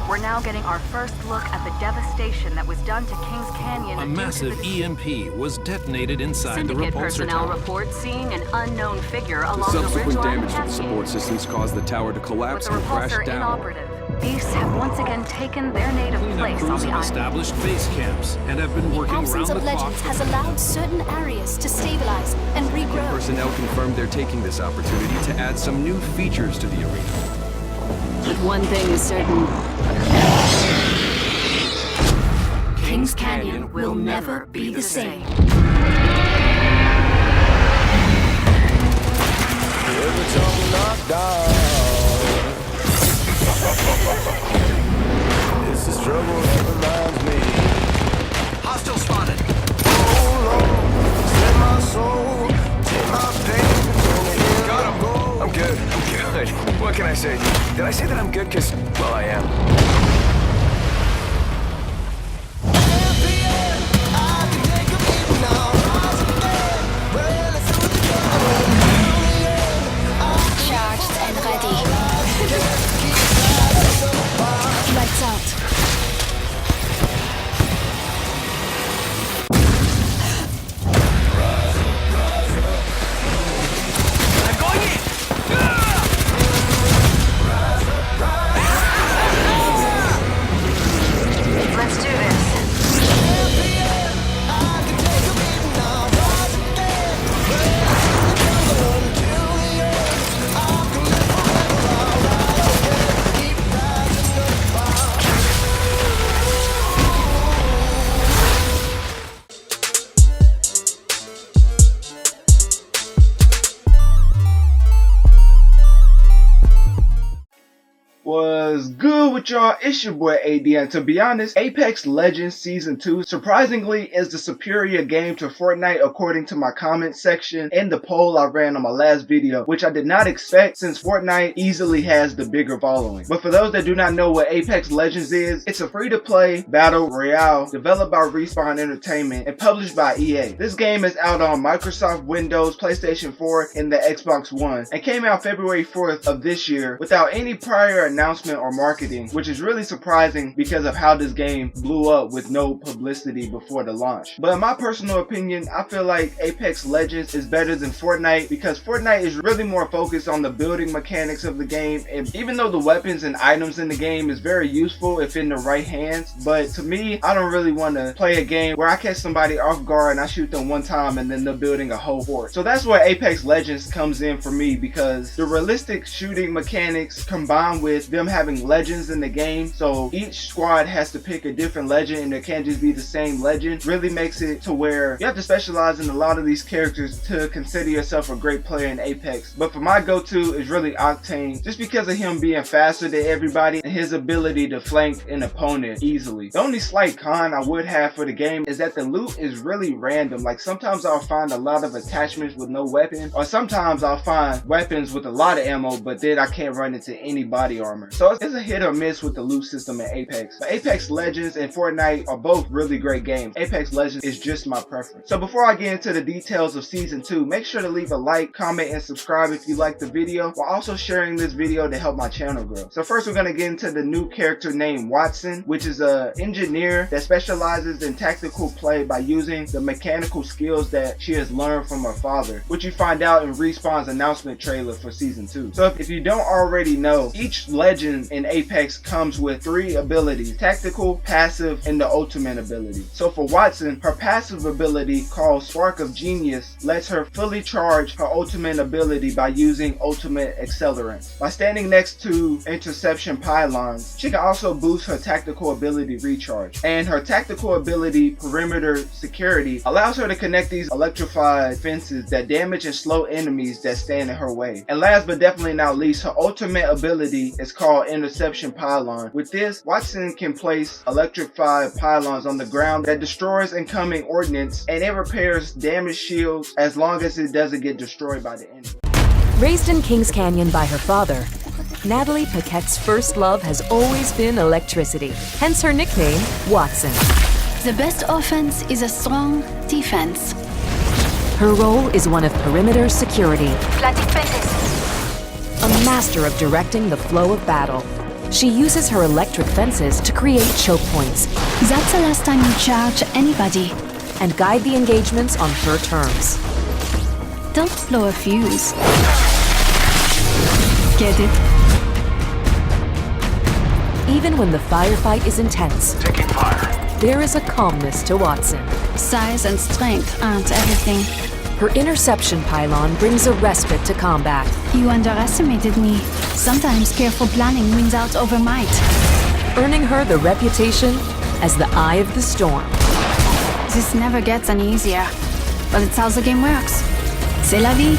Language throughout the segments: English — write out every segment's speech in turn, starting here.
We're now getting our first look at the devastation that was done to Kings Canyon. A massive EMP was detonated inside the Syndicate repulsor personnel tower. report seeing an unknown figure along the Subsequent ridgeline damage to the cascade. support systems caused the tower to With collapse the and crash repulsor down. inoperative, beasts have once again taken their native Cleanup place on crews the have island. established base camps and have been working Absence round of the clock. legends has allowed certain areas to stabilize and regrow. Personnel confirmed they're taking this opportunity to add some new features to the arena. But one thing is certain. Kings Canyon will never be the same. Every time we knock down, it's the struggle that reminds me. Hostile spotted. Oh Lord, set my soul, take my pain, Got him. I'm good. What can I say? Did I say that I'm good? Cause, well, I am. Charged and ready. Lights out. I'm going in. Let's do this. Was good with y'all? It's your boy AD, and to be honest, Apex Legends Season 2 surprisingly is the superior game to Fortnite according to my comment section and the poll I ran on my last video, which I did not expect since Fortnite easily has the bigger following. But for those that do not know what Apex Legends is, it's a free-to-play battle royale developed by Repawn Entertainment and published by EA. This game is out on Microsoft Windows, PlayStation 4, and the Xbox One, and came out February 4th of this year without any prior announcement or marketing, which is really surprising because of how this game blew up with no publicity before the launch. But in my personal opinion, I feel like Apex Legends is better than Fortnite because Fortnite is really more focused on the building mechanics of the game, and even though the weapons and items in the game is very useful if in the right hands, but to me, I don't really want to play a game where I catch somebody off guard and I shoot them one time and then they're building a whole fort. So that's where Apex Legends comes in for me, because the realistic shooting mechanics combined with them having legends in the game, so each squad has to pick a different legend and it can't just be the same legend, really makes it to where you have to specialize in a lot of these characters to consider yourself a great player in Apex. But for my go-to is really Octane, just because of him being faster than everybody and his ability to flank an opponent easily. The only slight con I would have for the game is that the loot is really random. Like sometimes I'll find a lot of attachments with no weapon, or sometimes I'll find weapons with a lot of ammo but then I can't run into any body armor. So it's a hit or miss with the loot system in Apex. But Apex Legends and Fortnite are both really great games. Apex Legends is just my preference. So before I get into the details of Season 2, make sure to leave a like, comment, and subscribe if you liked the video, while also sharing this video to help my channel grow. So first we're going to get into the new character named Wattson, which is an engineer that specializes in tactical play by using the mechanical skills that she has learned from her father, which you find out in Respawn's announcement trailer for Season 2. So if you don't already know, each legend in Apex comes with 3 abilities: tactical, passive, and the ultimate ability. So for Wattson, her passive ability, called Spark of Genius, lets her fully charge her ultimate ability by using ultimate accelerant. By standing next to interception pylons, she can also boost her tactical ability recharge. And her tactical ability, perimeter security, allows her to connect these electrified fences that damage and slow enemies that stand in her way. And last but definitely not least, her ultimate ability is called interception pylon. With this, Wattson can place electrified pylons on the ground that destroys incoming ordnance, and it repairs damaged shields as long as it doesn't get destroyed by the enemy. Raised in Kings Canyon by her father, Natalie Paquette's first love has always been electricity, hence her nickname, Wattson. The best offense is a strong defense. Her role is one of perimeter security, a master of directing the flow of battle. She uses her electric fences to create choke points That's the last time you charge anybody. and guide the engagements on her terms. Don't blow a fuse. Get it? Even when the firefight is intense, Taking fire. there is a calmness to Wattson. Size and strength aren't everything. Her interception pylon brings a respite to combat. You underestimated me. Sometimes careful planning wins out over might. Earning her the reputation as the Eye of the Storm. This never gets any easier, but it's how the game works. C'est la vie.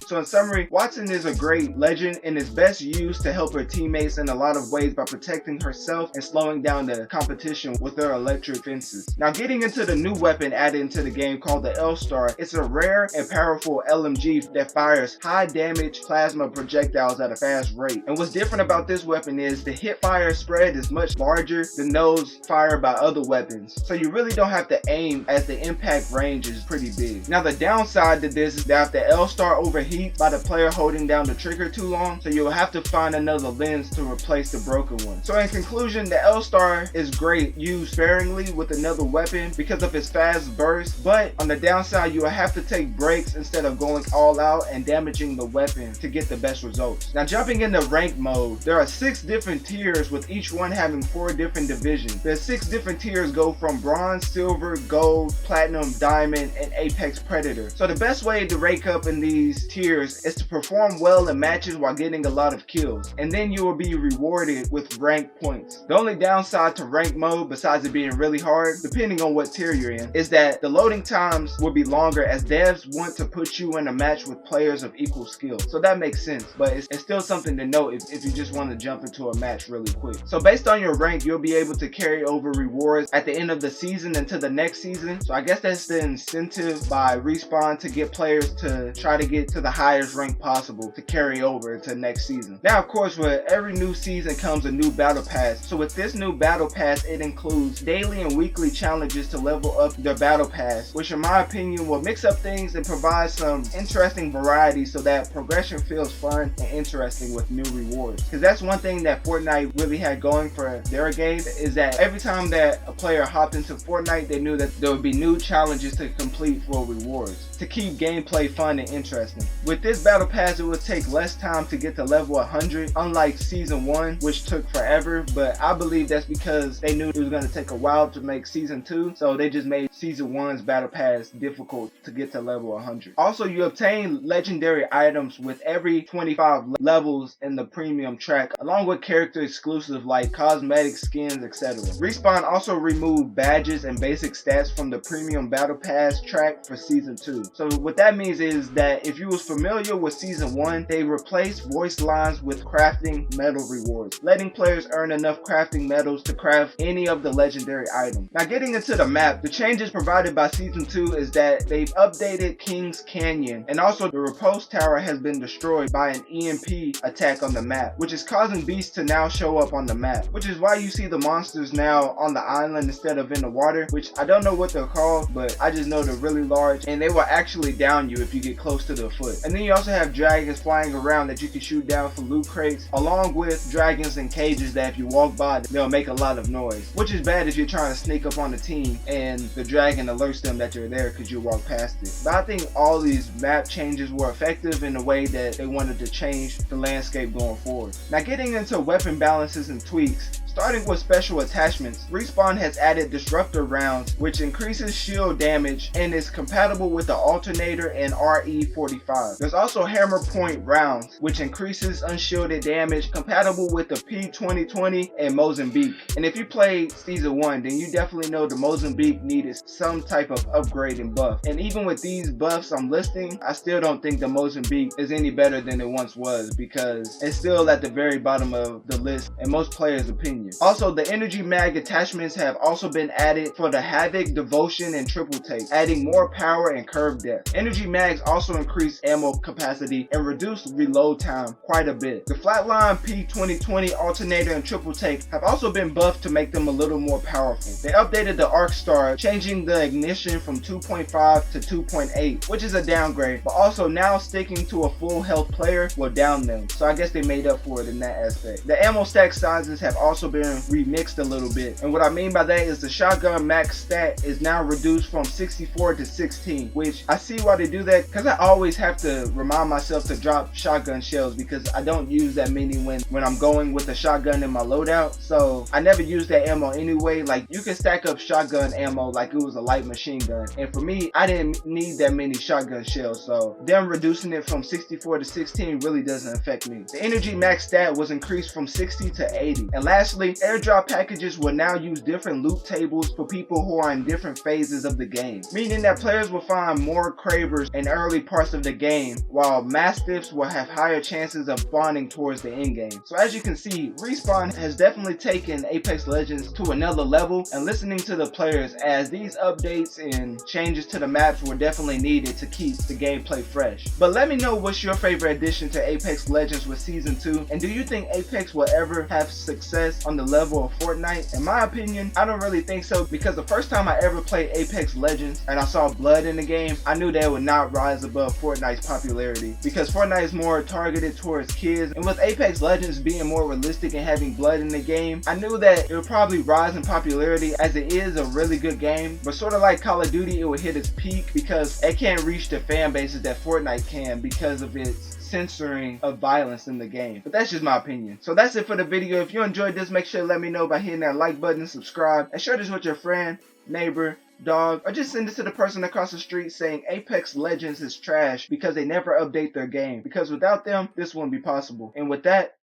So in summary, Wattson is a great legend and is best used to help her teammates in a lot of ways by protecting herself and slowing down the competition with her electric fences. Now getting into the new weapon added into the game called the L-Star, it's a rare and powerful LMG that fires high damage plasma projectiles at a fast rate. And what's different about this weapon is the hit fire spread is much larger than those fired by other weapons. So you really don't have to aim as the impact range is pretty big. Now the downside to this is that if the L-Star overheats by the player holding down the trigger too long, so you'll have to find another lens to replace the broken one. So in conclusion, the L-Star is great used sparingly with another weapon because of its fast burst, but on the downside you will have to take breaks instead of going all out and damaging the weapon to get the best results. Now jumping into rank mode, there are 6 different tiers with each one having 4 different divisions. The 6 different tiers go from bronze, silver, gold, platinum, diamond, and apex predator. So the best way to rank up in these tiers is to perform well in matches while getting a lot of kills, and then you will be rewarded with rank points. The only downside to rank mode, besides it being really hard, depending on what tier you're in, is that the loading times will be longer as devs want to put you in a match with players of equal skill. So that makes sense, but it's still something to note if you just want to jump into a match really quick. So based on your rank, you'll be able to carry over rewards at the end of the season into the next season. So I guess that's the incentive by Respawn to get players to try to get to the highest rank possible to carry over to next season. Now of course, with every new season comes a new battle pass. So with this new battle pass, it includes daily and weekly challenges to level up their battle pass, which in my opinion will mix up things and provide some interesting variety so that progression feels fun and interesting with new rewards. Because that's one thing that Fortnite really had going for their game, is that every time that a player hopped into Fortnite, they knew that there would be new challenges to complete for rewards to keep gameplay fun and interesting. With this battle pass, it would take less time to get to level 100, unlike season 1, which took forever, but I believe that's because they knew it was going to take a while to make season 2, so they just made season 1's battle pass difficult to get to level 100. Also, you obtain legendary items with every 25 levels in the premium track, along with character exclusive like cosmetic skins, etc. Respawn also removed badges and basic stats from the premium battle pass track for season 2. So what that means is that if you was familiar with season 1, they replaced voice lines with crafting medal rewards, letting players earn enough crafting medals to craft any of the legendary items. Now getting into the map, the changes provided by season 2 is that they've updated King's Canyon, and also the repose tower has been destroyed by an EMP attack on the map, which is causing beasts to now show up on the map, which is why you see the monsters now on the island instead of in the water, which I don't know what they're called, but I just know they're really large and they will actually down you if you get close to the foot. And then you also have dragons flying around that you can shoot down for loot crates, along with dragons in cages that if you walk by, they'll make a lot of noise, which is bad if you're trying to sneak up on the team and the dragon alerts them that you're there because you walk past it. But I think all these map changes were effective in the way that they wanted to change the landscape going forward. Now getting into weapon balances and tweaks, starting with special attachments, Respawn has added disruptor rounds, which increases shield damage and is compatible with the alternator and RE45. There's also hammer point rounds, which increases unshielded damage, compatible with the P2020 and Mozambique. And if you played season 1, then you definitely know the Mozambique needed some type of upgrade and buff. And even with these buffs I'm listing, I still don't think the Mozambique is any better than it once was, because it's still at the very bottom of the list in most players' opinion. opinion. Also, the energy mag attachments have also been added for the Havoc, Devotion, and Triple Take, adding more power and curve depth. Energy mags also increase ammo capacity and reduce reload time quite a bit. The Flatline P2020 alternator and Triple Take have also been buffed to make them a little more powerful. They updated the Arc Star, changing the ignition from 2.5 to 2.8, which is a downgrade, but also now sticking to a full health player will down them, so I guess they made up for it in that aspect. The ammo stack sizes have also been remixed a little bit, and what I mean by that is the shotgun max stat is now reduced from 64 to 16, which I see why they do that, because I always have to remind myself to drop shotgun shells because I don't use that many when I'm going with a shotgun in my loadout, so I never use that ammo anyway. Like, you can stack up shotgun ammo like it was a light machine gun, and for me, I didn't need that many shotgun shells, so them reducing it from 64 to 16 really doesn't affect me. The energy max stat was increased from 60 to 80. And lastly, airdrop packages will now use different loot tables for people who are in different phases of the game, meaning that players will find more cravers in early parts of the game, while mastiffs will have higher chances of spawning towards the end game. So as you can see, Respawn has definitely taken Apex Legends to another level, and listening to the players, as these updates and changes to the maps were definitely needed to keep the gameplay fresh. But let me know what's your favorite addition to Apex Legends with Season 2, and do you think Apex will ever have success on the level of Fortnite? In my opinion, I don't really think so, because the first time I ever played Apex Legends and I saw blood in the game, I knew that it would not rise above Fortnite's popularity, because Fortnite is more targeted towards kids, and with Apex Legends being more realistic and having blood in the game, I knew that it would probably rise in popularity, as it is a really good game, but sort of like Call of Duty, it would hit its peak because it can't reach the fan bases that Fortnite can because of its censoring of violence in the game. But that's just my opinion. So that's it for the video. If you enjoyed this, make sure to let me know by hitting that like button and subscribe, and share this with your friend, neighbor, dog, or just send it to the person across the street saying Apex Legends is trash because they never update their game, because without them this wouldn't be possible. And with that,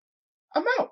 I'm out.